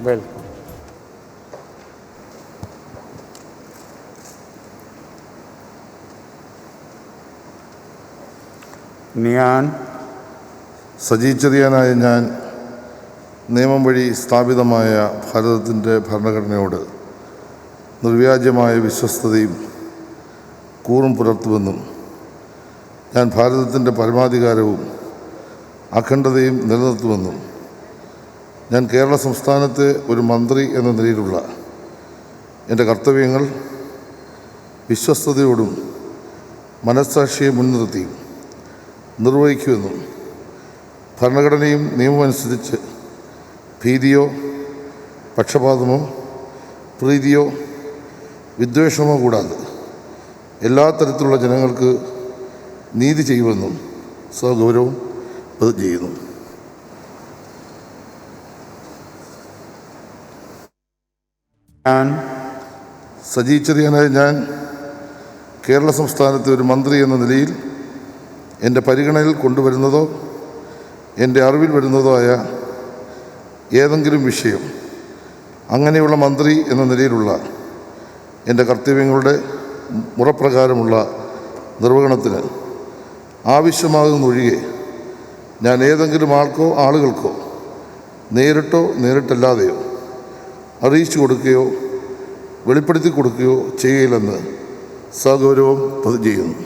Welcome. ഞാൻ സജി ചെറിയാനായ ഞാൻ നിയമം വഴി സ്ഥാപിതമായ ഭാരതത്തിൻ്റെ ഭരണഘടനയോട് നിർവ്യാജമായ വിശ്വസ്തതയും കൂറും പുലർത്തുമെന്നും ഞാൻ ഭാരതത്തിൻ്റെ പരമാധികാരവും അഖണ്ഡതയും നിലനിർത്തുമെന്നും ഞാൻ കേരള സംസ്ഥാനത്തെ ഒരു മന്ത്രി എന്ന നിലയിലുള്ള എൻ്റെ കർത്തവ്യങ്ങൾ വിശ്വസ്തയോടും മനസ്സാക്ഷിയെ മുൻനിർത്തി നിർവഹിക്കുമെന്നും ഭരണഘടനയും നിയമമനുസരിച്ച് ഭീതിയോ പക്ഷപാതമോ പ്രീതിയോ വിദ്വേഷമോ കൂടാതെ എല്ലാ തരത്തിലുള്ള ജനങ്ങൾക്ക് നീതി ചെയ്യുമെന്നും സഗൗരവം പ്രതിജ്ഞ ചെയ്യുന്നു. ഞാൻ സജി ചെറിയാനായ ഞാൻ കേരള സംസ്ഥാനത്തെ ഒരു മന്ത്രി എന്ന നിലയിൽ എൻ്റെ പരിഗണനയിൽ കൊണ്ടുവരുന്നതോ എൻ്റെ അറിവിൽ വരുന്നതോ ആയ ഏതെങ്കിലും വിഷയം അങ്ങനെയുള്ള മന്ത്രി എന്ന നിലയിലുള്ള എൻ്റെ കർത്തവ്യങ്ങളുടെ മുറപ്രകാരമുള്ള നിർവഹണത്തിന് ആവശ്യമാകുന്നൊഴികെ ഞാൻ ഏതെങ്കിലും ആളുകൾക്കോ നേരിട്ടോ നേരിട്ടല്ലാതെയോ അറിയിച്ചു കൊടുക്കുകയോ വെളിപ്പെടുത്തി കൊടുക്കുകയോ ചെയ്യില്ലെന്ന് സഗൗരവം പ്രതിജ്ഞ ചെയ്യുന്നു.